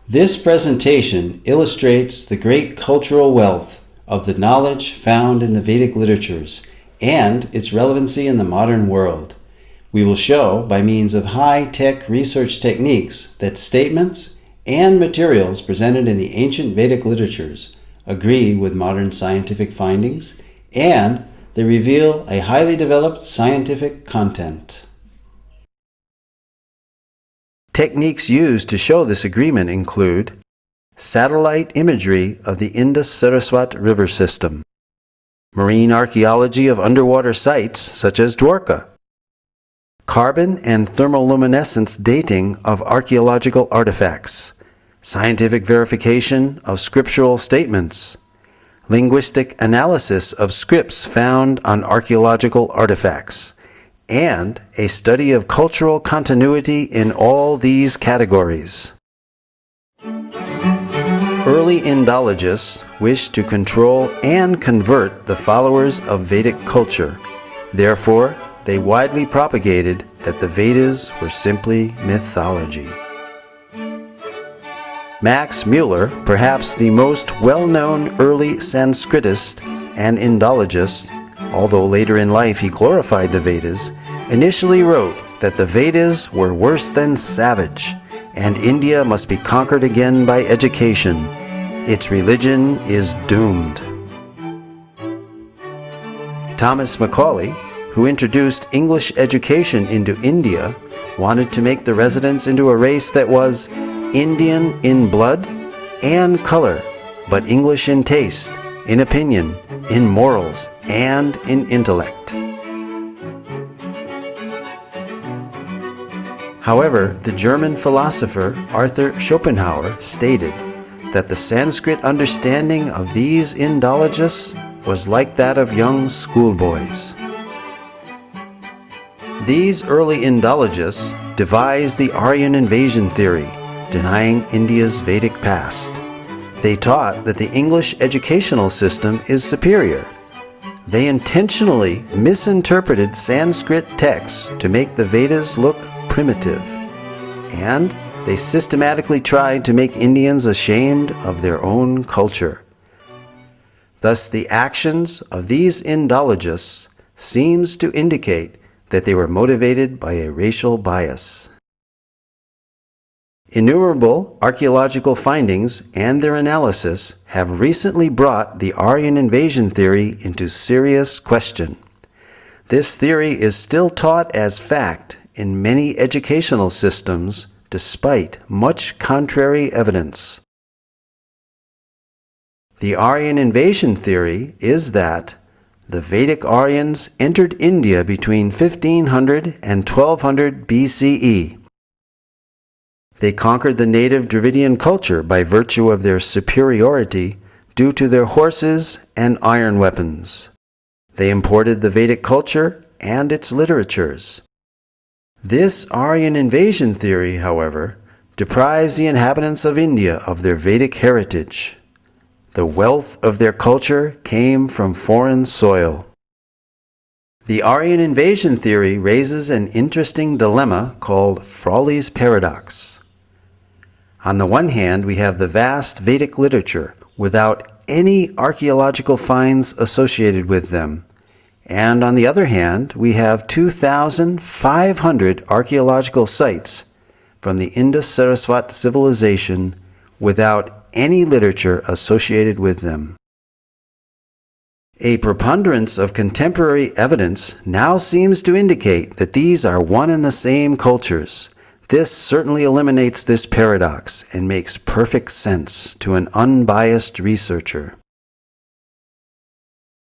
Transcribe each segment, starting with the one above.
This presentation illustrates the great cultural wealth of the knowledge found in the Vedic literatures and its relevancy in the modern world. We will show, by means of high-tech research techniques, that statements and materials presented in the ancient Vedic literatures agree with modern scientific findings, and they reveal a highly developed scientific content. Techniques used to show this agreement include satellite imagery of the Indus-Saraswat river system, marine archaeology of underwater sites such as Dwarka, carbon and thermoluminescence dating of archaeological artifacts, scientific verification of scriptural statements, linguistic analysis of scripts found on archaeological artifacts, and a study of cultural continuity in all these categories. Early Indologists wished to control and convert the followers of Vedic culture. Therefore, they widely propagated that the Vedas were simply mythology. Max Muler, perhaps the most well-known early Sanskritist and Indologist, although later in life he glorified the Vedas, initially wrote that the Vedas were worse than savage, and India must be conquered again by education. Its religion is doomed. Thomas Macaulay, who introduced English education into India, wanted to make the residents into a race that was Indian in blood and color, but English in taste, in opinion, in morals, and in intellect. However, the German philosopher Arthur Schopenhauer stated that the Sanskrit understanding of these Indologists was like that of young schoolboys. These early Indologists devised the Arian Invasion Theory, denying India's Vedic past. They taught that the English educational system is superior. They intentionally misinterpreted Sanskrit texts to make the Vedas look primitive, and they systematically tried to make Indians ashamed of their own culture. Thus, the actions of these Indologists seems to indicate that they were motivated by a racial bias. Innumerable archaeological findings and their analysis have recently brought the Arian Invasion Theory into serious question. This theory is still taught as fact in many educational systems despite much contrary evidence. The Arian Invasion Theory is that the Vedic Aryans entered India between 1500 and 1200 BCE. They conquered the native Dravidian culture by virtue of their superiority due to their horses and iron weapons. They imported the Vedic culture and its literatures. This Aryan invasion theory, however, deprives the inhabitants of India of their Vedic heritage. The wealth of their culture came from foreign soil. The Aryan invasion theory raises an interesting dilemma called Frawley's paradox. On the one hand, we have the vast Vedic literature without any archaeological finds associated with them. And on the other hand, we have 2,500 archaeological sites from the Indus-Saraswat civilization without any literature associated with them. A preponderance of contemporary evidence now seems to indicate that these are one and the same cultures. This certainly eliminates this paradox and makes perfect sense to an unbiased researcher.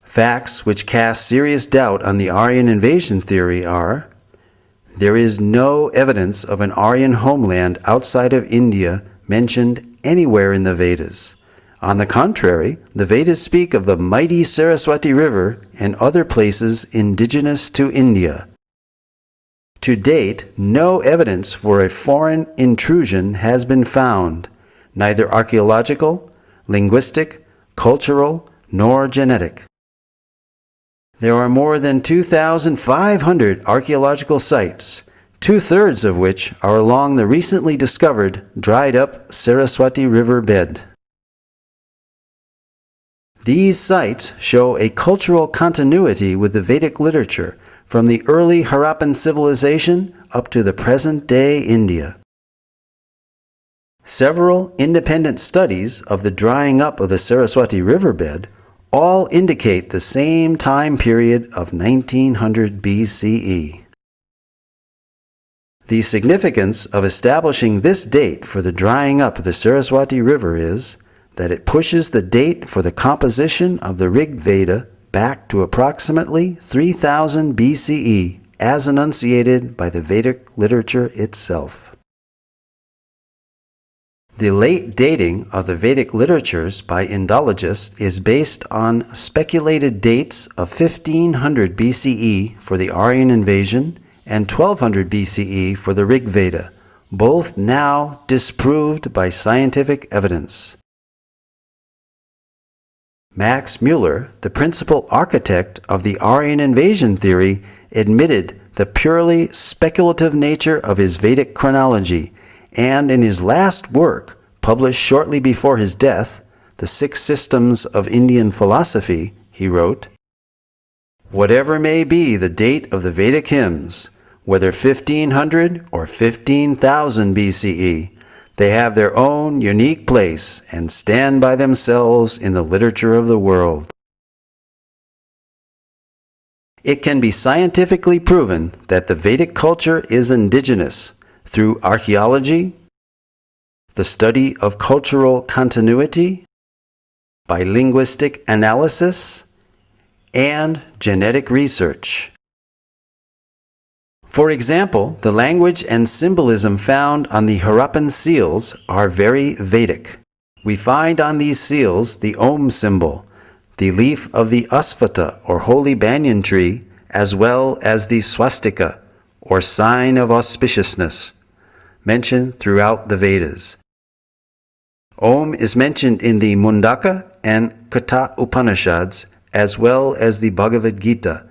Facts which cast serious doubt on the Aryan invasion theory are: there is no evidence of an Aryan homeland outside of India mentioned anywhere in the Vedas. On the contrary, the Vedas speak of the mighty Saraswati River and other places indigenous to India. To date, no evidence for a foreign intrusion has been found, neither archaeological, linguistic, cultural, nor genetic. There are more than 2,500 archaeological sites, 2/3 of which are along the recently discovered dried-up Saraswati River bed. These sites show a cultural continuity with the Vedic literature from the early Harappan civilization up to the present-day India. Several independent studies of the drying up of the Saraswati riverbed all indicate the same time period of 1900 BCE. The significance of establishing this date for the drying up of the Saraswati River is that it pushes the date for the composition of the Rig Veda back to approximately 3000 BCE as enunciated by the Vedic literature itself. The late dating of the Vedic literatures by Indologists is based on speculated dates of 1500 BCE for the Arian invasion and 1200 BCE for the Rig Veda, both now disproved by scientific evidence. Max Muler, the principal architect of the Arian Invasion Theory, admitted the purely speculative nature of his Vedic chronology, and in his last work, published shortly before his death, The Six Systems of Indian Philosophy, he wrote, "Whatever may be the date of the Vedic hymns, whether 1500 or 15,000 BCE, they have their own unique place and stand by themselves in the literature of the world." It can be scientifically proven that the Vedic culture is indigenous through archaeology, the study of cultural continuity, by linguistic analysis, and genetic research. For example, the language and symbolism found on the Harappan seals are very Vedic. We find on these seals the Om symbol, the leaf of the Asvata or holy banyan tree, as well as the swastika or sign of auspiciousness, mentioned throughout the Vedas. Om is mentioned in the Mundaka and Katha Upanishads, as well as the Bhagavad Gita.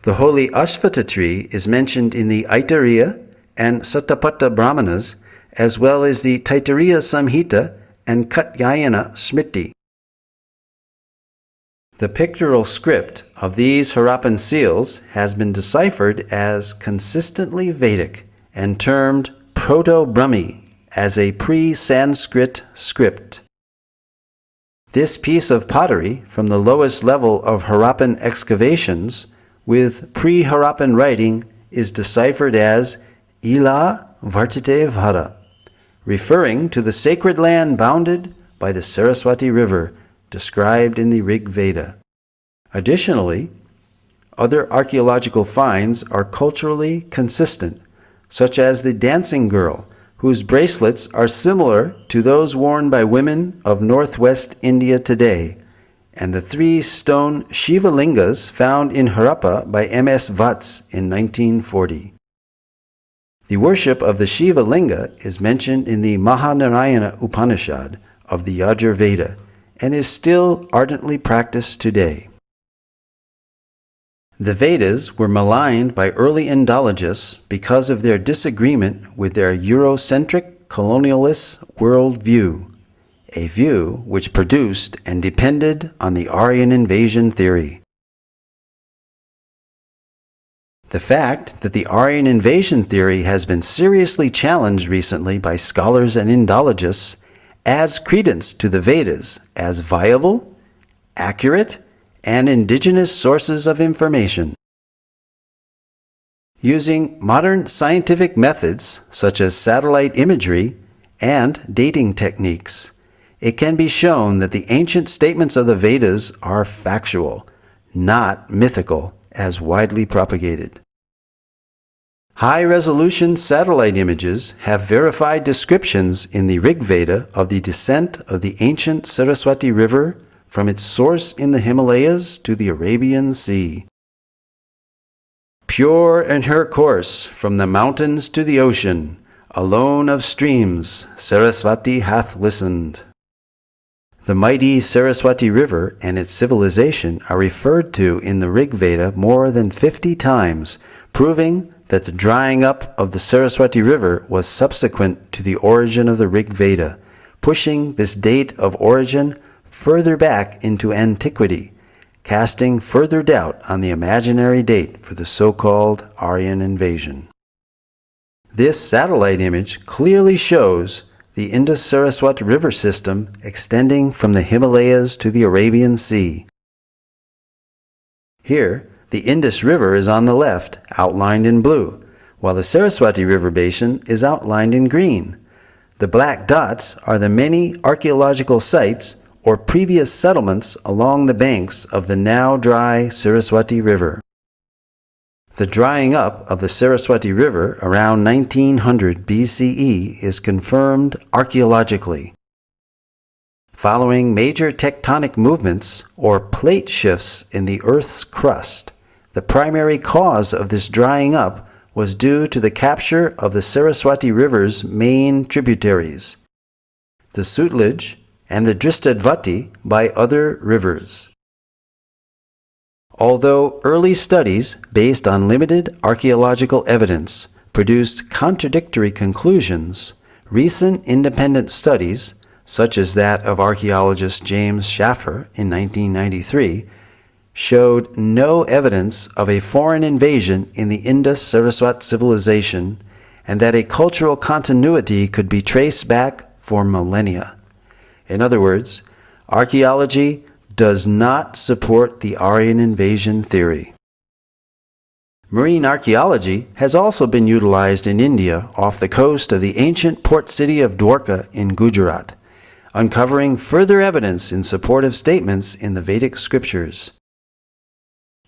The holy Ashvata tree is mentioned in the Aitareya and Satapatha Brahmanas, as well as the Taittiriya Samhita and Katyayana Smriti. The pictorial script of these Harappan seals has been deciphered as consistently Vedic and termed Proto-Brahmi as a pre-Sanskrit script. This piece of pottery from the lowest level of Harappan excavations with pre-Harappan writing is deciphered as Ila Vartate Vhara, referring to the sacred land bounded by the Saraswati River, described in the Rig Veda. Additionally, other archaeological finds are culturally consistent, such as the dancing girl, whose bracelets are similar to those worn by women of northwest India today, and the 3 stone Shiva lingas found in Harappa by M.S. Vats in 1940. The worship of the Shiva linga is mentioned in the Mahanarayana Upanishad of the Yajur Veda and is still ardently practiced today. The Vedas were maligned by early Indologists because of their disagreement with their Eurocentric colonialist worldview, a view which produced and depended on the Arian Invasion Theory. The fact that the Arian Invasion Theory has been seriously challenged recently by scholars and Indologists adds credence to the Vedas as viable, accurate, and indigenous sources of information. Using modern scientific methods such as satellite imagery and dating techniques, it can be shown that the ancient statements of the Vedas are factual, not mythical, as widely propagated. High-resolution satellite images have verified descriptions in the Rig Veda of the descent of the ancient Saraswati River from its source in the Himalayas to the Arabian Sea. Pure in her course from the mountains to the ocean, alone of streams, Saraswati hath listened. The mighty Saraswati River and its civilization are referred to in the Rig Veda more than 50 times, proving that the drying up of the Saraswati River was subsequent to the origin of the Rig Veda, pushing this date of origin further back into antiquity, casting further doubt on the imaginary date for the so-called Aryan invasion. This satellite image clearly shows the Indus-Saraswati River system extending from the Himalayas to the Arabian Sea. Here, the Indus River is on the left, outlined in blue, while the Saraswati River basin is outlined in green. The black dots are the many archaeological sites or previous settlements along the banks of the now dry Saraswati River. The drying up of the Saraswati River around 1900 BCE is confirmed archaeologically. Following major tectonic movements or plate shifts in the Earth's crust, the primary cause of this drying up was due to the capture of the Saraswati River's main tributaries, the Sutlej and the Dristadvati, by other rivers. Although early studies based on limited archaeological evidence produced contradictory conclusions, recent independent studies, such as that of archaeologist James Schaffer in 1993, showed no evidence of a foreign invasion in the Indus-Saraswat civilization and that a cultural continuity could be traced back for millennia. In other words, archaeology does not support the Aryan Invasion Theory. Marine archaeology has also been utilized in India off the coast of the ancient port city of Dwarka in Gujarat, uncovering further evidence in support of statements in the Vedic scriptures.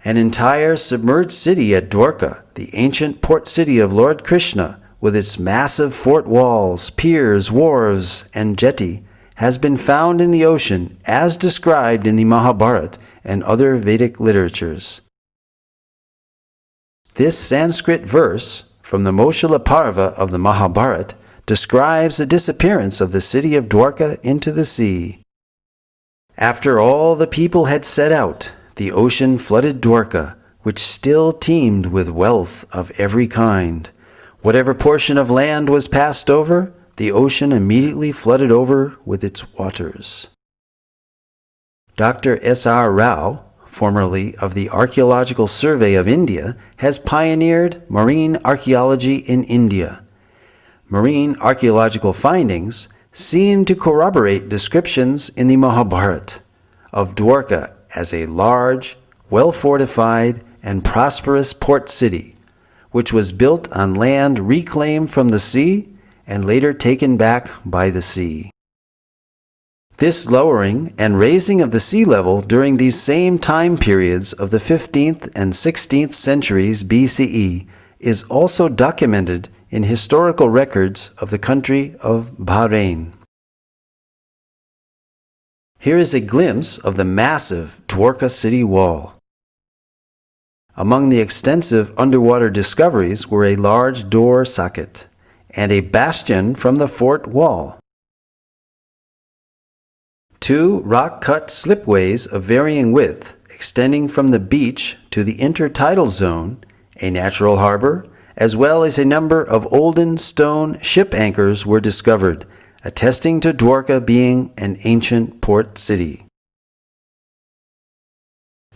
An entire submerged city at Dwarka, the ancient port city of Lord Krishna, with its massive fort walls, piers, wharves, and jetty, has been found in the ocean as described in the Mahabharata and other Vedic literatures. This Sanskrit verse from the Moshila Parva of the Mahabharata describes the disappearance of the city of Dwarka into the sea. After all the people had set out, the ocean flooded Dwarka, which still teemed with wealth of every kind. Whatever portion of land was passed over, the ocean immediately flooded over with its waters. Dr. S.R. Rao, formerly of the Archaeological Survey of India, has pioneered marine archaeology in India. Marine archaeological findings seem to corroborate descriptions in the Mahabharata of Dwarka as a large, well-fortified, and prosperous port city, which was built on land reclaimed from the sea and later taken back by the sea. This lowering and raising of the sea level during these same time periods of the 15th and 16th centuries BCE is also documented in historical records of the country of Bahrain. Here is a glimpse of the massive Dwarka city wall. Among the extensive underwater discoveries were a large door socket and a bastion from the fort wall. 2 rock-cut slipways of varying width extending from the beach to the intertidal zone, a natural harbor, as well as a number of olden stone ship anchors were discovered, attesting to Dwarka being an ancient port city.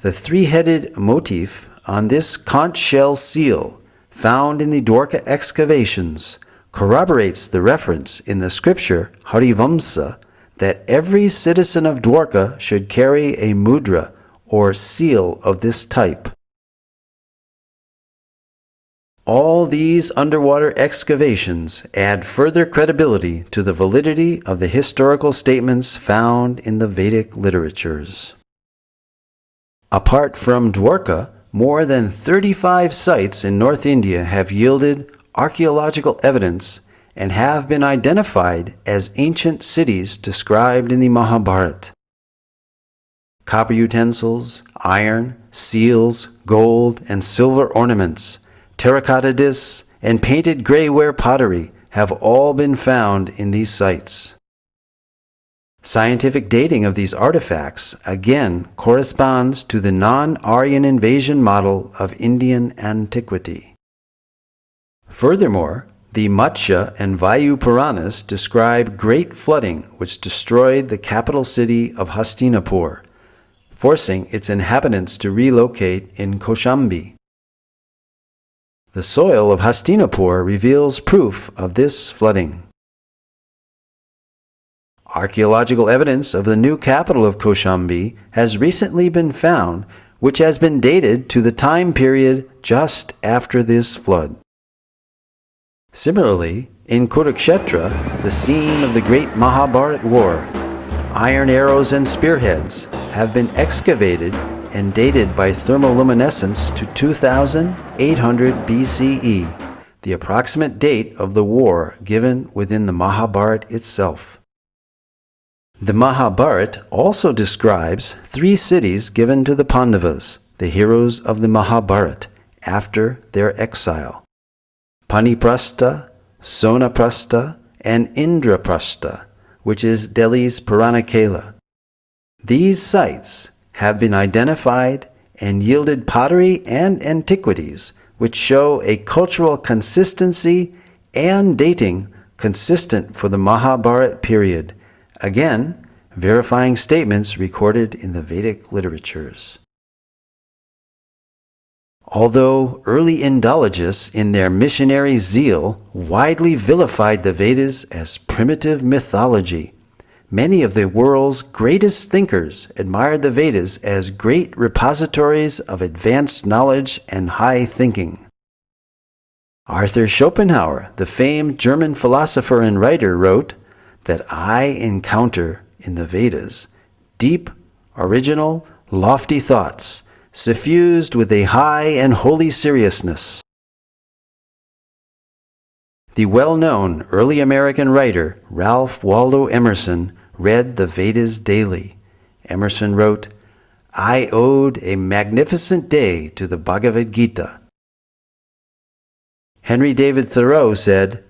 The three-headed motif on this conch shell seal found in the Dwarka excavations corroborates the reference in the scripture Harivamsa that every citizen of Dwarka should carry a mudra or seal of this type. All these underwater excavations add further credibility to the validity of the historical statements found in the Vedic literatures. Apart from Dwarka, more than 35 sites in North India have yielded archaeological evidence and have been identified as ancient cities described in the Mahabharata. Copper utensils, iron, seals, gold, and silver ornaments, terracotta discs, and painted grayware pottery have all been found in these sites. Scientific dating of these artifacts again corresponds to the non-Aryan invasion model of Indian antiquity. Furthermore, the Matsya and Vayu Puranas describe great flooding which destroyed the capital city of Hastinapur, forcing its inhabitants to relocate in Kaushambi. The soil of Hastinapur reveals proof of this flooding. Archaeological evidence of the new capital of Kaushambi has recently been found, which has been dated to the time period just after this flood. Similarly, in Kurukshetra, the scene of the great Mahabharata war, iron arrows and spearheads have been excavated and dated by thermoluminescence to 2800 BCE, the approximate date of the war given within the Mahabharata itself. The Mahabharata also describes 3 cities given to the Pandavas, the heroes of the Mahabharata, after their exile: Paniprastha, Sonaprastha, and Indraprastha, which is Delhi's Puranakela. These sites have been identified and yielded pottery and antiquities which show a cultural consistency and dating consistent for the Mahabharata period, again verifying statements recorded in the Vedic literatures. Although early Indologists in their missionary zeal widely vilified the Vedas as primitive mythology, many of the world's greatest thinkers admired the Vedas as great repositories of advanced knowledge and high thinking. Arthur Schopenhauer, the famed German philosopher and writer, wrote that I encounter in the Vedas deep, original, lofty thoughts, suffused with a high and holy seriousness. The well-known early American writer Ralph Waldo Emerson read the Vedas daily. Emerson wrote, I owed a magnificent day to the Bhagavad Gita. Henry David Thoreau said,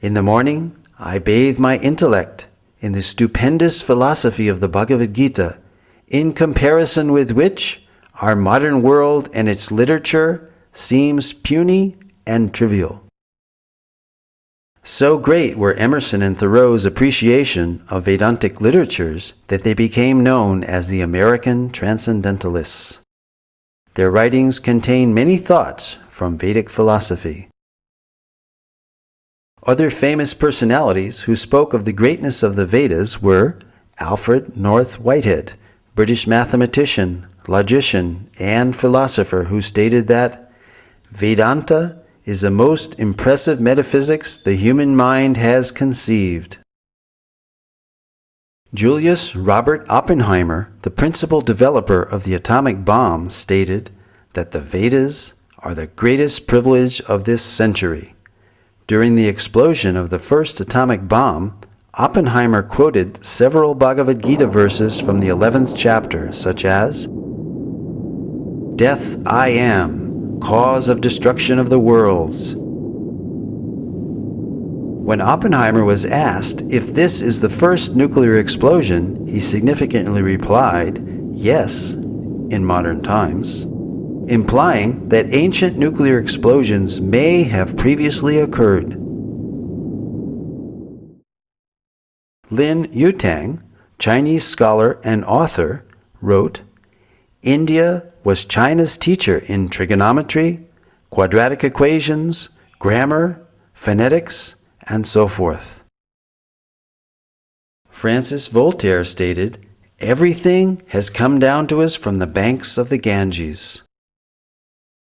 in the morning I bathe my intellect in the stupendous philosophy of the Bhagavad Gita, in comparison with which our modern world and its literature seems puny and trivial. So great were Emerson and Thoreau's appreciation of Vedantic literatures that they became known as the American Transcendentalists. Their writings contain many thoughts from Vedic philosophy. Other famous personalities who spoke of the greatness of the Vedas were Alfred North Whitehead, British mathematician, logician, and philosopher, who stated that Vedanta is the most impressive metaphysics the human mind has conceived. Julius Robert Oppenheimer, the principal developer of the atomic bomb, stated that the Vedas are the greatest privilege of this century. During the explosion of the first atomic bomb, Oppenheimer quoted several Bhagavad Gita verses from the 11th chapter, such as, Death I am, cause of destruction of the worlds. When Oppenheimer was asked if this is the first nuclear explosion, he significantly replied, yes, in modern times, implying that ancient nuclear explosions may have previously occurred. Lin Yutang, Chinese scholar and author, wrote, India was China's teacher in trigonometry, quadratic equations, grammar, phonetics, and so forth. Francis Voltaire stated, everything has come down to us from the banks of the Ganges.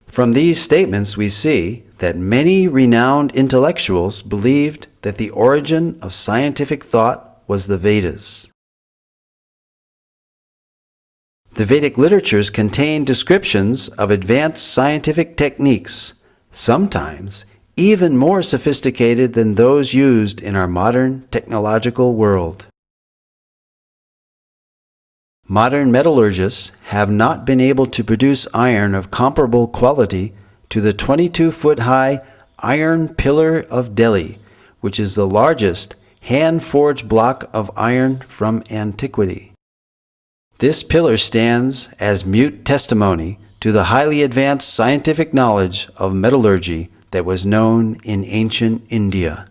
From these statements we see that many renowned intellectuals believed that the origin of scientific thought was the Vedas. The Vedic literatures contain descriptions of advanced scientific techniques, sometimes even more sophisticated than those used in our modern technological world. Modern metallurgists have not been able to produce iron of comparable quality to the 22-foot-high Iron Pillar of Delhi, which is the largest hand-forged block of iron from antiquity. This pillar stands as mute testimony to the highly advanced scientific knowledge of metallurgy that was known in ancient India.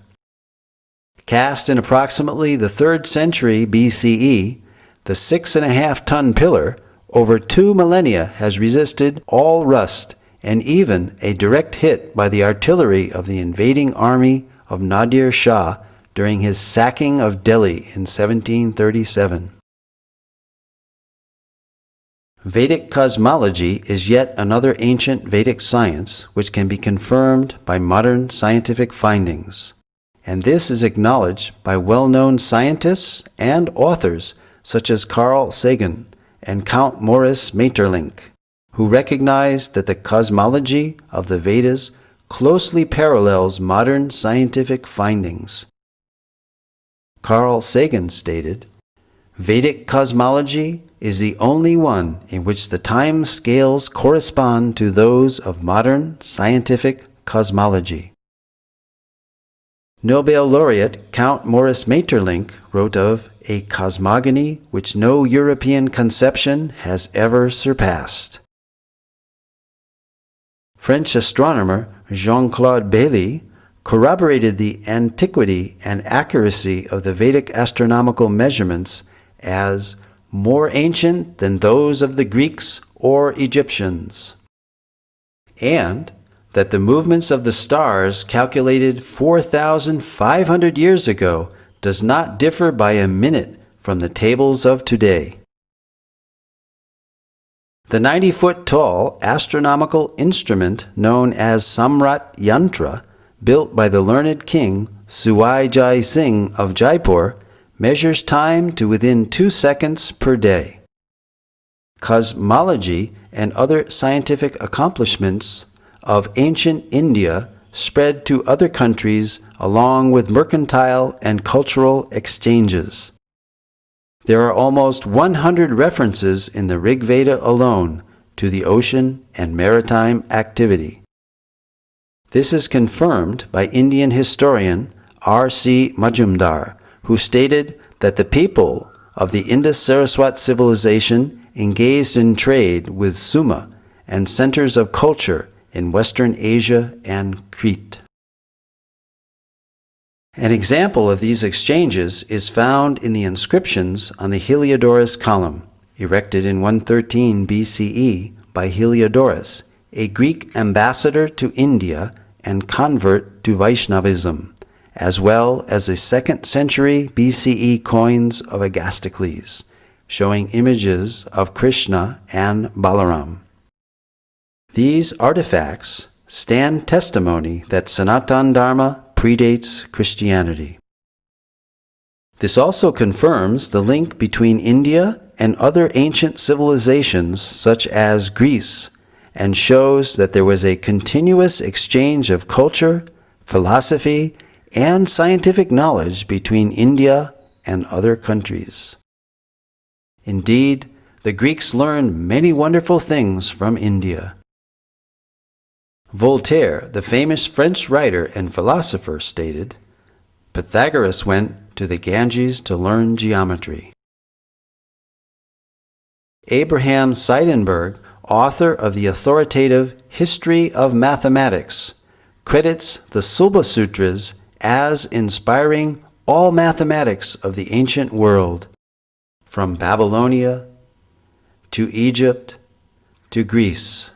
Cast in approximately the 3rd century BCE, the 6.5-ton pillar over 2 millennia has resisted all rust and even a direct hit by the artillery of the invading army of Nadir Shah during his sacking of Delhi in 1737. Vedic cosmology is yet another ancient Vedic science which can be confirmed by modern scientific findings, and this is acknowledged by well-known scientists and authors such as Carl Sagan and Count Maurice Maeterlinck, who recognized that the cosmology of the Vedas closely parallels modern scientific findings. Carl Sagan stated, "Vedic cosmology is the only one in which the time scales correspond to those of modern scientific cosmology." Nobel laureate Count Maurice Maeterlinck wrote of a cosmogony which no European conception has ever surpassed. French astronomer Jean-Claude Bailly corroborated the antiquity and accuracy of the Vedic astronomical measurements as more ancient than those of the Greeks or Egyptians, and that the movements of the stars calculated 4,500 years ago does not differ by a minute from the tables of today. The 90-foot-tall astronomical instrument known as Samrat Yantra, built by the learned king Suwai Jai Singh of Jaipur, measures time to within 2 seconds per day. Cosmology and other scientific accomplishments of ancient India spread to other countries along with mercantile and cultural exchanges. There are almost 100 references in the Rig Veda alone to the ocean and maritime activity. This is confirmed by Indian historian R.C. Majumdar, who stated that the people of the Indus-Saraswat civilization engaged in trade with Suma and centers of culture in Western Asia and Crete. An example of these exchanges is found in the inscriptions on the Heliodorus column, erected in 113 BCE by Heliodorus, a Greek ambassador to India and convert to Vaishnavism, as well as the 2nd century BCE coins of Agastocles, showing images of Krishna and Balaram. These artifacts stand testimony that Sanatana Dharma predates Christianity. This also confirms the link between India and other ancient civilizations such as Greece, and shows that there was a continuous exchange of culture, philosophy, and scientific knowledge between India and other countries. Indeed, the Greeks learned many wonderful things from India. Voltaire, the famous French writer and philosopher, stated, "Pythagoras went to the Ganges to learn geometry." Abraham Seidenberg, author of the authoritative History of Mathematics, credits the Sulba Sutras as inspiring all mathematics of the ancient world, from Babylonia to Egypt to Greece.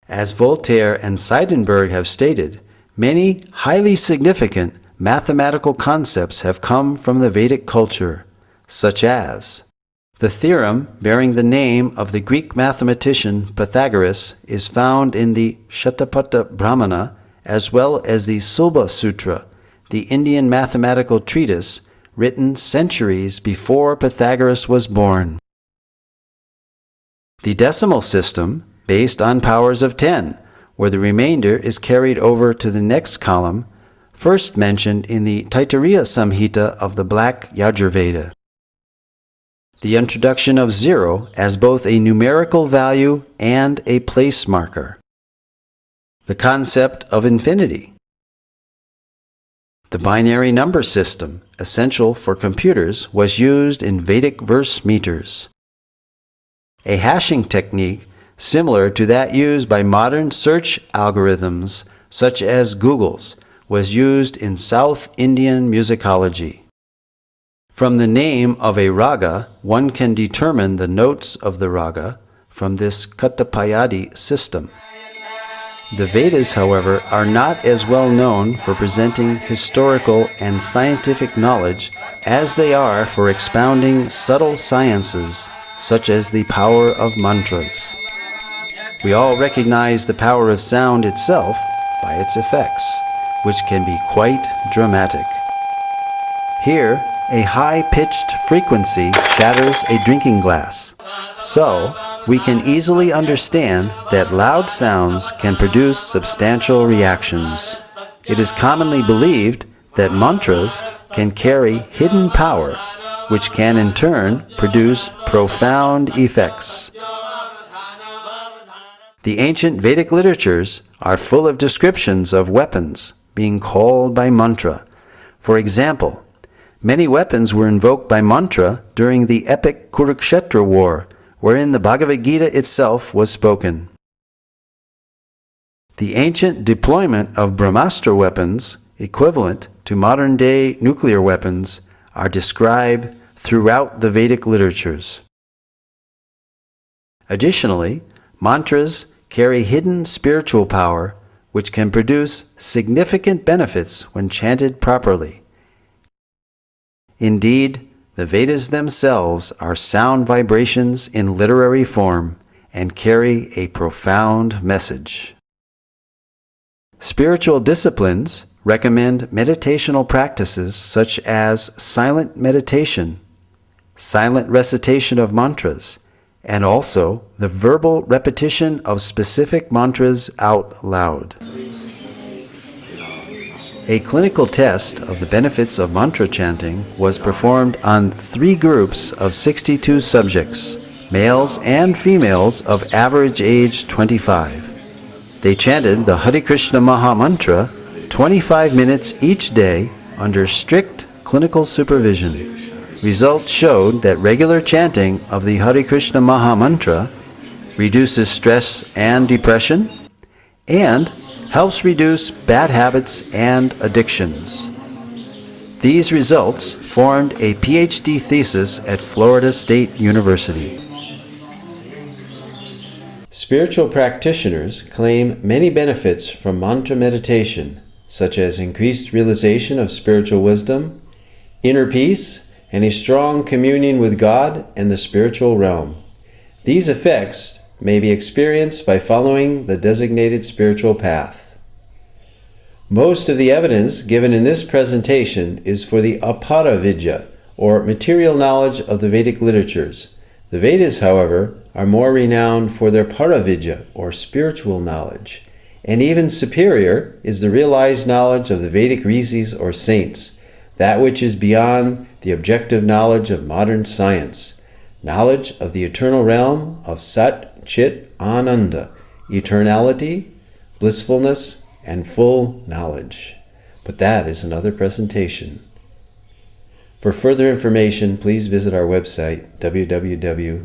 As Voltaire and Seidenberg have stated, many highly significant mathematical concepts have come from the Vedic culture, such as the theorem bearing the name of the Greek mathematician Pythagoras is found in the Shatapatha Brahmana, as well as the Sulba Sutra, the Indian mathematical treatise written centuries before Pythagoras was born. The decimal system, based on powers of 10, where the remainder is carried over to the next column, first mentioned in the Taittiriya Samhita of the Black Yajurveda. The introduction of 0 as both a numerical value and a place marker. The concept of infinity. The binary number system, essential for computers, was used in Vedic verse meters. A hashing technique similar to that used by modern search algorithms such as Google's, was used in South Indian musicology. From the name of a raga, one can determine the notes of the raga from this Katapayadi system. The Vedas, however, are not as well known for presenting historical and scientific knowledge as they are for expounding subtle sciences such as the power of mantras. We all recognize the power of sound itself by its effects, which can be quite dramatic. Here, a high-pitched frequency shatters a drinking glass. So, we can easily understand that loud sounds can produce substantial reactions. It is commonly believed that mantras can carry hidden power, which can in turn produce profound effects. The ancient Vedic literatures are full of descriptions of weapons being called by mantra. For example, many weapons were invoked by mantra during the epic Kurukshetra war, wherein the Bhagavad Gita itself was spoken. The ancient deployment of Brahmastra weapons, equivalent to modern-day nuclear weapons, are described throughout the Vedic literatures. Additionally, mantras carry hidden spiritual power which can produce significant benefits when chanted properly. Indeed, the Vedas themselves are sound vibrations in literary form and carry a profound message. Spiritual disciplines recommend meditational practices such as silent meditation, silent recitation of mantras, and also the verbal repetition of specific mantras out loud. A clinical test of the benefits of mantra chanting was performed on 3 groups of 62 subjects, males and females of average age 25. They chanted the Hare Krishna Maha Mantra 25 minutes each day under strict clinical supervision. Results showed that regular chanting of the Hare Krishna Maha Mantra reduces stress and depression and helps reduce bad habits and addictions. These results formed a PhD thesis at Florida State University. Spiritual practitioners claim many benefits from mantra meditation, such as increased realization of spiritual wisdom, inner peace, and a strong communion with God and the spiritual realm. These effects may be experienced by following the designated spiritual path. Most of the evidence given in this presentation is for the apara-vidya, or material knowledge of the Vedic literatures. The Vedas, however, are more renowned for their para-vidya, or spiritual knowledge, and even superior is the realized knowledge of the Vedic rishis or saints, that which is beyond the objective knowledge of modern science, knowledge of the eternal realm of Sat Chit Ananda, eternality, blissfulness, and full knowledge. But that is another presentation. For further information, please visit our website, www.gosai.com.